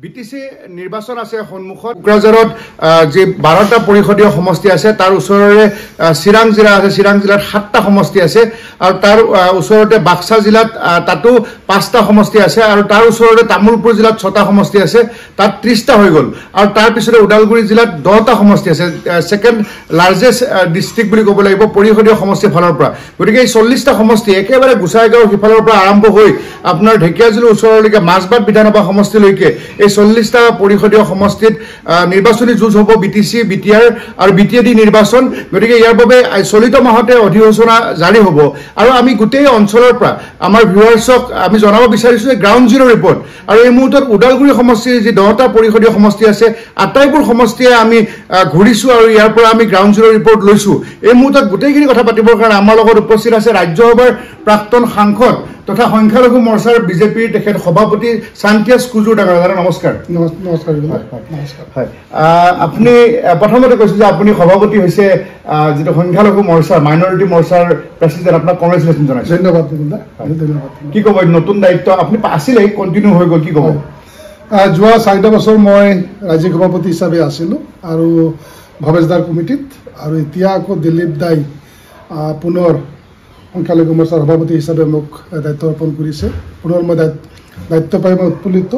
BTC নিৰ্বাচন আছে সন্মুখত কোকৰাঝাৰত যে 12টা পৰিষদীয় সমষ্টি আছে তাৰ ওচৰৰে চিৰাং জিলা আছে চিৰাং জিলাত 7টা সমষ্টি আছে আৰু তাৰ ওচৰতে বাক্সা জিলাত তাতো 5টা সমষ্টি আছে আৰু তাৰ ওচৰতে তামুলপুৰ জিলাত 6টা সমষ্টি আছে তাত 30টা হৈ গল আৰু তাৰ পিছতে উদালগুৰি জিলাত 10টা সমষ্টি আছে সেকেন্ড লাৰ্জেষ্ট ডিস্ট্ৰিক্ট বুলি ক'ব লাগিব পৰিষদীয় সমষ্টি ফালৰ পৰা গতিকে এই 40টা সমষ্টি একেবাৰে গুছাইগাঁও হিফালৰ পৰা আৰম্ভ হৈ আপোনাৰ ঢেকিয়াজুলিৰ ওচৰলৈকে মাছবাট বিধানসভা সমষ্টিলৈকে 40টা পৰিষদীয় সমষ্টিত নিৰ্বাচনী যুঁজ হ'ব বিটিসি বিটিআৰ আৰু বিটিএডি নিৰ্বাচন গতিকে ইয়াৰ বাবে চলিত মাহতে অধিসূচনা জাৰি হ'ব আৰু আমি গোটেই অঞ্চলৰ পৰা আমাৰ ভিউৱাৰ্ছক আমি জনাব বিচাৰিছো গ্ৰাউণ্ড জিৰ' ৰিপৰ্ট আৰু এই মুহূৰ্তত উদালগুৰি সমষ্টিৰ যি 10টা পৰিষদীয় সমষ্টি আছে আটাইবোৰ সমষ্টিয়ে আমি ঘূৰিছো আৰু ইয়াৰ পৰা আমি গ্ৰাউণ্ড জিৰ' ৰিপৰ্ট লৈছো এই মুহূৰ্তত গোটেইখিনি কথা পাতিবৰ কাৰণে আমাৰ লগত উপস্থিত আছে ৰাজ্যসভাৰ প্ৰাক্তন সাংসদ তথা সংখ্যালঘু মৰ্চাৰ বিজেপিৰ তেখেত সভাপতি শান্তিয়াছ কুজুৰ ডাঙৰ নমস্কাৰ নমস্কাৰ হয় আপুনি প্ৰথমতে কৈছিল যে আপুনি সভাপতি হৈছে যেটো সংখ্যালঘু মৰ্চাৰ মাইনৰিটি মৰ্চাৰ প্ৰেসিডেন্ট আপোনাক কংগ্ৰেচুলেশ্যন জনাইছো ধন্যবাদ কি ক'ব নতুন দায়িত্ব আপুনি আছিলে কন্টিনিউ হৈ গ'ল কি ক'ব যোৱা 4টা বছৰ মই ৰাজ্যিক সভাপতি হিচাপে আছিলোঁ আৰু ভৱেশদাৰ কমিটিত আৰু এতিয়া আকৌ দিলীপ দাই পুনৰ সংখ্যালঘু মৰ্চাৰ সভাপতি হিচাপে মোক দায়িত্ব অৰ্পণ কৰিছে পুনৰ মই দায়িত্ব পাই মই উৎফুল্লিত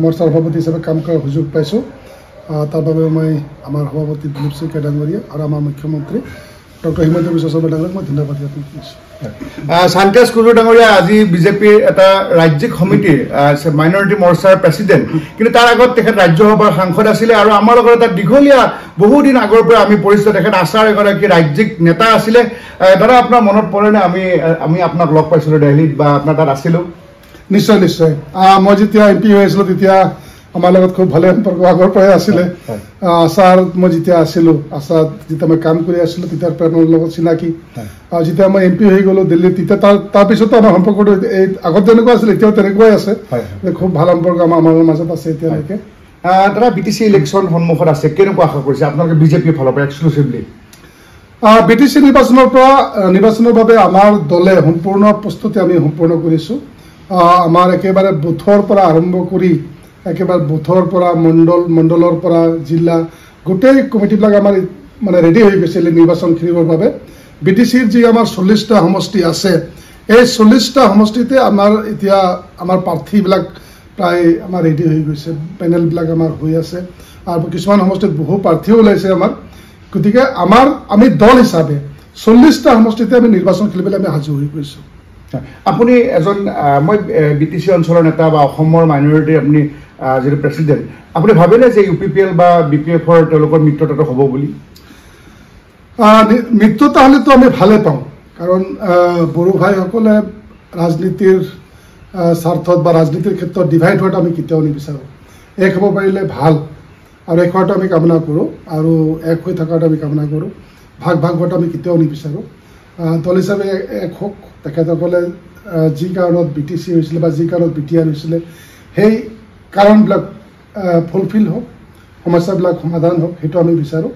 মৰ্চাৰ সভাপতি হিচাপে কাম কৰাৰ সুযোগ পাইছোঁ তাৰ বাবে মই আমাৰ সভাপতি দিলীপ শইকীয়া ডাঙৰীয়া আৰু আমাৰ মুখ্যমন্ত্ৰী ডক্টৰ হিমন্ত বিশ্ব শৰ্মা ডাঙৰীয়াক মই ধন্যবাদ জ্ঞাপন কৰিছোঁ শান্তিয়াছ কুজুৰ ডাঙৰীয়া আজি বিজেপিৰ এটা ৰাজ্যিক সমিতিৰ মাইনৰিটি মৰ্চাৰ প্ৰেসিডেন্ট কিন্তু তাৰ আগত তেখেত ৰাজ্যসভাৰ সাংসদ আছিলে আৰু আমাৰ লগত এটা দীঘলীয়া বহুদিন আগৰ পৰা আমি পৰিচিত তেখেত আছাৰ এগৰাকী ৰাজ্যিক নেতা আছিলে দাদা আপোনাৰ মনত পৰেনে আমি আপোনাক লগ পাইছিলোঁ দিল্লীত বা আপোনাৰ তাত আছিলোঁ নিশ্চয় নিশ্চয় মই যেতিয়া এমপি হৈ আছিলোঁ তেতিয়া আমাৰ লগত খুব ভালে সম্পৰ্ক আগৰ পৰাই আছিলে আছাৰ মই যেতিয়া আছিলোঁ আছাত যেতিয়া মই কাম কৰি আছিলোঁ তেতিয়াৰ পৰা মোৰ লগত চিনাকি আৰু যেতিয়া মই এমপি হৈ গ'লোঁ দিল্লীত তেতিয়া তাৰপিছতো আমাৰ সম্পৰ্কটো এই আগত যেনেকুৱা আছিলে এতিয়াও তেনেকুৱাই আছে খুব ভাল সম্পৰ্ক আমাৰ মাজত আছে এতিয়ালৈকে দাদা বিটিসি ইলেকশ্যন সন্মুখত আছে কেনেকুৱা আশা কৰিছে আপোনালোকে বিজেপিৰ ফালৰ পৰা এক্সক্লুচিভলি বিটিসি নিৰ্বাচনৰ বাবে আমাৰ দলে সম্পূৰ্ণ প্ৰস্তুতি আমি সম্পূৰ্ণ কৰিছোঁ আমাৰ একেবাৰে বুথৰ পৰা আৰম্ভ কৰি একেবাৰে বুথৰ পৰা মণ্ডলৰ পৰা জিলা গোটেই কমিটিবিলাক আমাৰ মানে ৰেডি হৈ গৈছিল নিৰ্বাচন খেলিবৰ বাবে বিটিসিৰ যি আমাৰ 40টা সমষ্টি আছে এই 40টা সমষ্টিতে আমাৰ এতিয়া আমাৰ প্ৰাৰ্থীবিলাক প্ৰায় আমাৰ ৰেডি হৈ গৈছে পেনেলবিলাক আমাৰ হৈ আছে আৰু কিছুমান সমষ্টিত বহু প্ৰাৰ্থীও ওলাইছে আমাৰ গতিকে আমি দল হিচাপে 40টা সমষ্টিতে আমি নিৰ্বাচন খেলিবলৈ আমি সাজু হৈ গৈছোঁ আপুনি এজন মই বিটিসি অঞ্চলৰ নেতা বা অসমৰ মাইনৰিটিৰ আপুনি যেটো প্ৰেসিডেন্ট আপুনি ভাবেনে যে ইউপিপিএল বা বিপিএফৰ তেওঁলোকৰ মিত্ৰতাটো হ'ব বুলি মিত্ৰতা হ'লেতো আমি ভালে পাওঁ কাৰণ বড়ো ভাইসকলে ৰাজনীতিৰ স্বাৰ্থত বা ৰাজনীতিৰ ক্ষেত্ৰত ডিভাইড হোৱাটো আমি কেতিয়াও নিবিচাৰোঁ এক হ'ব পাৰিলে ভাল আৰু এক হোৱাটো আমি কামনা কৰোঁ আৰু এক হৈ থকাটো আমি কামনা কৰোঁ ভাগ হোৱাটো আমি কেতিয়াও নিবিচাৰোঁ দল হিচাপে এক হওক তেখেতসকলে যি কাৰণত বিটিসি হৈছিলে বা যি কাৰণত বিটিআৰ হৈছিলে সেই কাৰণবিলাক ফুলফিল হওক সমস্যাবিলাক সমাধান হওক সেইটো আমি বিচাৰোঁ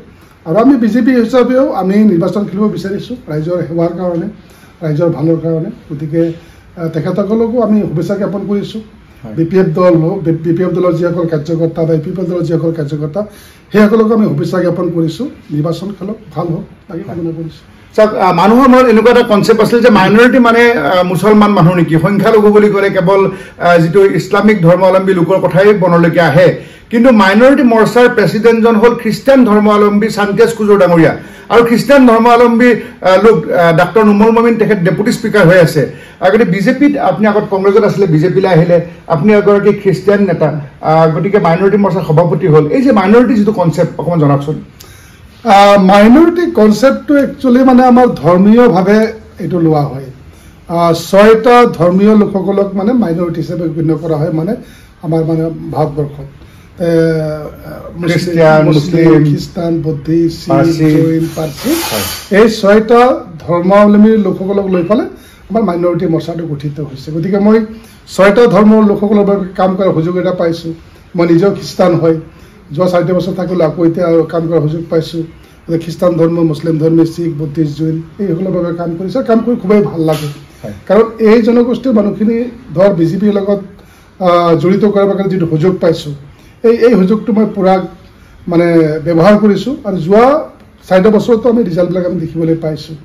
আৰু আমি বিজেপি হিচাপেও আমি নিৰ্বাচন খেলিব বিচাৰিছোঁ ৰাইজৰ সেৱাৰ কাৰণে ৰাইজৰ ভালৰ কাৰণে গতিকে তেখেতসকলকো আমি শুভেচ্ছা জ্ঞাপন কৰিছোঁ বিপিএফ দলৰ যিসকল কাৰ্যকৰ্তা বা ইউপিপিএল দলৰ যিসকল কাৰ্যকৰ্তা সেইসকলকো আমি শুভেচ্ছা জ্ঞাপন কৰিছোঁ নিৰ্বাচন খেলক ভাল হওক তাকে কামনা কৰিছোঁ চাওক মানুহৰ মনত এনেকুৱা এটা কনচেপ্ট আছিল যে মাইনৰিটি মানে মুছলমান মানুহ নেকি সংখ্যালঘু বুলি ক'লে কেৱল যিটো ইছলামিক ধৰ্মাৱলম্বী লোকৰ কথাই মনলৈকে আহে কিন্তু মাইনৰিটি মৰ্চাৰ প্ৰেসিডেন্টজন হ'ল খ্ৰীষ্টান ধৰ্মাৱলম্বী শান্তিয়াছ কুজুৰ ডাঙৰীয়া আৰু খ্ৰীষ্টান ধৰ্মাৱলম্বী লোক ডাক্তৰ নুমল মমিন তেখেত ডেপুটি স্পীকাৰ হৈ আছে গতিকে বিজেপিত আপুনি আগত কংগ্ৰেছত আছিলে বিজেপিলৈ আহিলে আপুনি এগৰাকী খ্ৰীষ্টিয়ান নেতা গতিকে মাইনৰিটি মৰ্চাৰ সভাপতি হ'ল এই যে মাইনৰিটি যিটো কনচেপ্ট অকণমান জনাওকচোন মাইনৰিটি কনচেপ্টটো একচুৱেলি মানে আমাৰ ধৰ্মীয়ভাৱে এইটো লোৱা হয় 6টা ধৰ্মীয় লোকসকলক মানে মাইনৰিটি হিচাপে গণ্য কৰা হয় মানে আমাৰ মানে ভাৰতবৰ্ষত মুছলিম খ্ৰীষ্টান বুদ্ধিষ্ট শিখ জৈন পাৰ্চী এই 6টা ধৰ্মাৱলম্বী লোকসকলক লৈ পেলাই আমাৰ মাইনৰিটি মৰ্চাটো গঠিত হৈছে গতিকে মই 6টা ধৰ্মৰ লোকসকলৰ বাবে কাম কৰাৰ সুযোগ এটা পাইছোঁ মই নিজেও খ্ৰীষ্টান হয় যোৱা 4 বছৰ থাকিলোঁ আকৌ এতিয়া কাম কৰাৰ সুযোগ পাইছোঁ খ্ৰীষ্টান ধৰ্ম মুছলিম ধৰ্মী শিখ বুদ্ধিষ্ট জৈন এইসকলৰ বাবে কাম কৰিছে কাম কৰি খুবেই ভাল লাগে কাৰণ এই জনগোষ্ঠীৰ মানুহখিনি ধৰ বিজেপিৰ লগত জড়িত কৰাৰ বাবে যিটো সুযোগ পাইছোঁ এই সুযোগটো মই পূৰা মানে ব্যৱহাৰ কৰিছোঁ আৰু যোৱা 4 বছৰতো আমি ৰিজাল্টবিলাক আমি দেখিবলৈ পাইছোঁ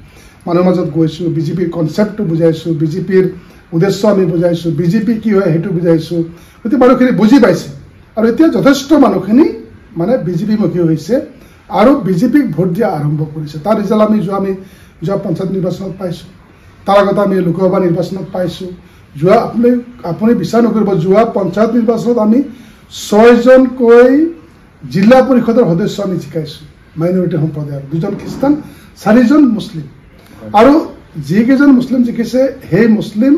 মানুহৰ মাজত গৈছোঁ বিজেপিৰ কনচেপ্টটো বুজাইছোঁ বিজেপিৰ উদ্দেশ্য আমি বুজাইছোঁ বিজেপি কি হয় সেইটো বুজাইছোঁ গতিকে মানুহখিনি বুজি পাইছে আৰু এতিয়া যথেষ্ট মানুহখিনি মানে বিজেপিমুখী হৈছে আৰু বিজেপিক ভোট দিয়া আৰম্ভ কৰিছে তাৰ ৰিজাল্ট আমি যোৱা পঞ্চায়ত নিৰ্বাচনত পাইছোঁ তাৰ আগতে আমি লোকসভা নিৰ্বাচনত পাইছোঁ যোৱা আপুনি বিশ্বাস নকৰিব যোৱা পঞ্চায়ত নিৰ্বাচনত আমি 6জনকৈ জিলা পৰিষদৰ সদস্য আমি জিকাইছোঁ মাইনৰিটি সম্প্ৰদায়ৰ 2জন খ্ৰীষ্টান 4জন মুছলিম আৰু যিকেইজন মুছলিম জিকিছে সেই মুছলিম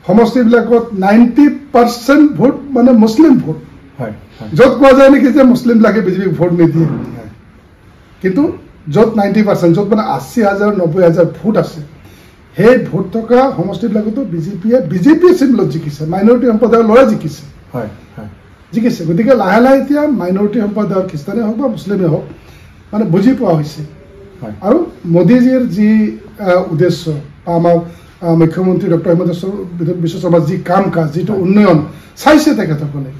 সমষ্টিবিলাকত 90% ভোট মানে মুছলিম ভোট য'ত কোৱা যায় নেকি যে মুছলিমবিলাকে বিজেপিক ভোট নিদিয়ে কিন্তু য'ত 90% য'ত মানে 80,000 90,000 ভোট আছে সেই ভোট থকা সমষ্টিবিলাকতো বিজেপিয়ে চিম্বলত জিকিছে মাইনৰিটি সম্প্ৰদায়ৰ ল'ৰা জিকিছে জিকিছে গতিকে লাহে লাহে এতিয়া মাইনৰিটি সম্প্ৰদায়ৰ খ্ৰীষ্টানেই হওক বা মুছলিমেই হওক মানে বুজি পোৱা হৈছে আৰু মোদীজীৰ যি উদ্দেশ্য বা আমাৰ মুখ্যমন্ত্ৰী ডক্টৰ হিমন্ত বিশ্ব শৰ্মাৰ যি কাম কাজ যিটো উন্নয়ন চাইছে তেখেতসকলে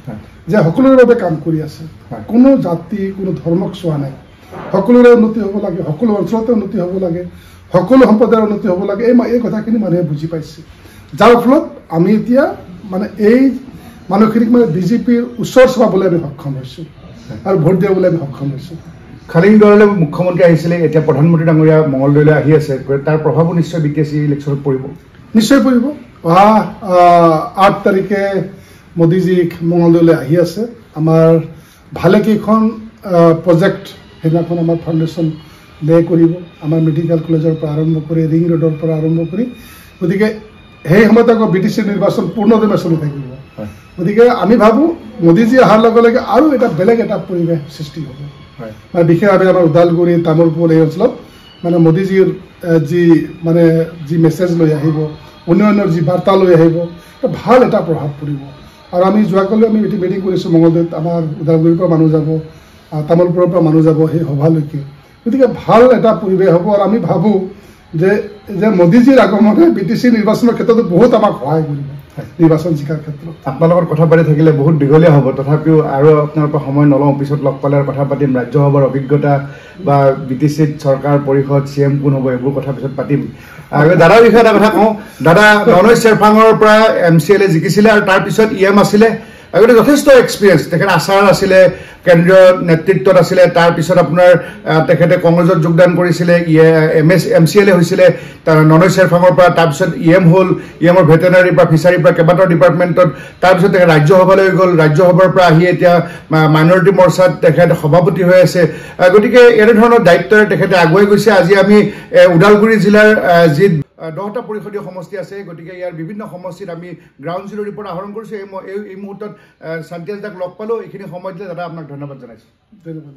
যে সকলোৰে বাবে কাম কৰি আছে কোনো জাতি কোনো ধৰ্মক চোৱা নাই সকলোৰে উন্নতি হ'ব লাগে সকলো অঞ্চলতে উন্নতি হ'ব লাগে সকলো সম্প্ৰদায়ৰ উন্নতি হ'ব লাগে এই কথাখিনি মানুহে বুজি পাইছে যাৰ ফলত আমি এতিয়া মানে এই মানুহখিনিক মানে বিজেপিৰ ওচৰ চাবলৈ আমি সক্ষম হৈছোঁ আৰু ভোট দিয়াবলৈ আমি সক্ষম হৈছোঁ খালিংদৰলৈ মুখ্যমন্ত্ৰী আহিছিলে এতিয়া প্ৰধানমন্ত্ৰী ডাঙৰীয়া মঙলদৈলৈ আহি আছে তাৰ প্ৰভাৱো নিশ্চয় BTC ইলেকশ্যনত পৰিব নিশ্চয় পৰিব অহা 8 তাৰিখে মোদীজী মঙলদৈলৈ আহি আছে আমাৰ ভালেকেইখন প্ৰজেক্ট সেইদিনাখন আমাৰ ফাউণ্ডেশ্যন লে কৰিব আমাৰ মেডিকেল কলেজৰ পৰা আৰম্ভ কৰি ৰিং ৰোডৰ পৰা আৰম্ভ কৰি গতিকে সেই সময়ত আকৌ BTC নিৰ্বাচন পূৰ্ণদমে চলি থাকিব গতিকে আমি ভাবোঁ মোদীজী অহাৰ লগে লগে আৰু এটা বেলেগ এটা পৰিৱেশ সৃষ্টি হ'ব মানে বিশেষভাৱে আমাৰ ওদালগুৰি তামোলপুৰ এই অঞ্চলত মানে মোদীজীৰ যি মেছেজ লৈ আহিব উন্নয়নৰ যি বাৰ্তা লৈ আহিব ভাল এটা প্ৰভাৱ পৰিব আৰু আমি যোৱাকালি আমি মিটিং কৰিছোঁ মঙলদৈত আমাৰ ওদালগুৰিৰ পৰা মানুহ যাব তামোলপুৰৰ পৰা মানুহ যাব সেই সভালৈকে গতিকে ভাল এটা পৰিৱেশ হ'ব আৰু আমি ভাবোঁ যে মোদীজীৰ আগমনে BTC নিৰ্বাচনৰ ক্ষেত্ৰতো বহুত আমাক সহায় কৰিব নিৰ্বাচন জিকাৰ ক্ষেত্ৰত আপোনাৰ লগত কথা পাতি থাকিলে বহুত দীঘলীয়া হ'ব তথাপিও আৰু আপোনাৰ পৰা সময় নলওঁ পিছত লগ পালে কথা পাতিম ৰাজ্যসভাৰ অভিজ্ঞতা বা BTCত চৰকাৰ পৰিষদ CM কোন হ'ব এইবোৰ কথা পিছত পাতিম আৰু দাদাৰ বিষয়ে এটা কথা কওঁ দাদা ননৈ চেৰফাঙৰ পৰা MCLA জিকিছিলে আৰু তাৰপিছত EM আছিলে আগতে যথেষ্ট এক্সপিৰিয়েঞ্চ তেখেতে আচাৰ আছিলে কেন্দ্ৰীয় নেতৃত্বত আছিলে তাৰপিছত আপোনাৰ তেখেতে কংগ্ৰেছত যোগদান কৰিছিলে MCLA হৈছিলে ননৈ চেৰফাঙৰ পৰা তাৰপিছত EM হ'ল EMৰ ভেটেনাৰীৰ পৰা ফিচাৰীৰ পৰা কেইবাটাও ডিপাৰ্টমেণ্টত তাৰপিছত তেখেতে ৰাজ্যসভালৈ গ'ল ৰাজ্যসভাৰ পৰা আহি এতিয়া মাইনৰিটি মৰ্চাত তেখেতে সভাপতি হৈ আছে গতিকে এনেধৰণৰ দায়িত্বৰে তেখেতে আগুৱাই গৈছে আজি আমি ওদালগুৰি জিলাৰ যি 10টা পৰিষদীয় সমষ্টি আছে গতিকে ইয়াৰ বিভিন্ন সমষ্টিত আমি গ্ৰাউণ্ড জিৰ' ৰিপৰ্ট আহৰণ কৰিছোঁ এই মুহূৰ্তত শান্তি দাদাক লগ পালোঁ এইখিনি সময় দিলে দাদা আপোনাক ধন্যবাদ জনাইছোঁ ধন্যবাদ